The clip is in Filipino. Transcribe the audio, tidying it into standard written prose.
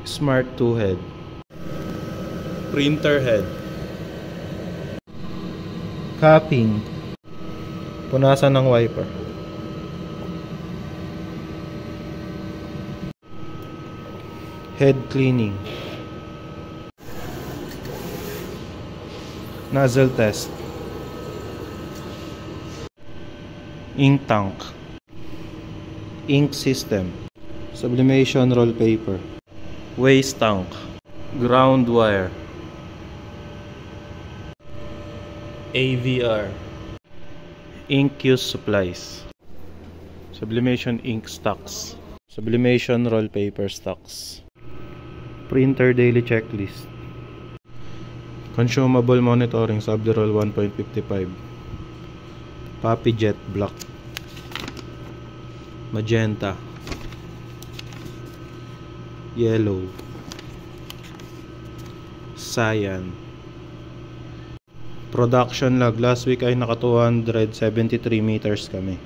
Smart 2 head. Printer head. Capping. Punasan ng wiper. Head cleaning. Nozzle test. Ink tank. Ink system. Sublimation roll paper. Waste tank. Ground wire. AVR. Ink use supplies. Sublimation ink stocks. Sublimation roll paper stocks. Printer daily checklist. Consumable monitoring Subderol 1.55. PapiJet black. Magenta. Yellow. Cyan. Production log. Last week ay naka 273 meters kami.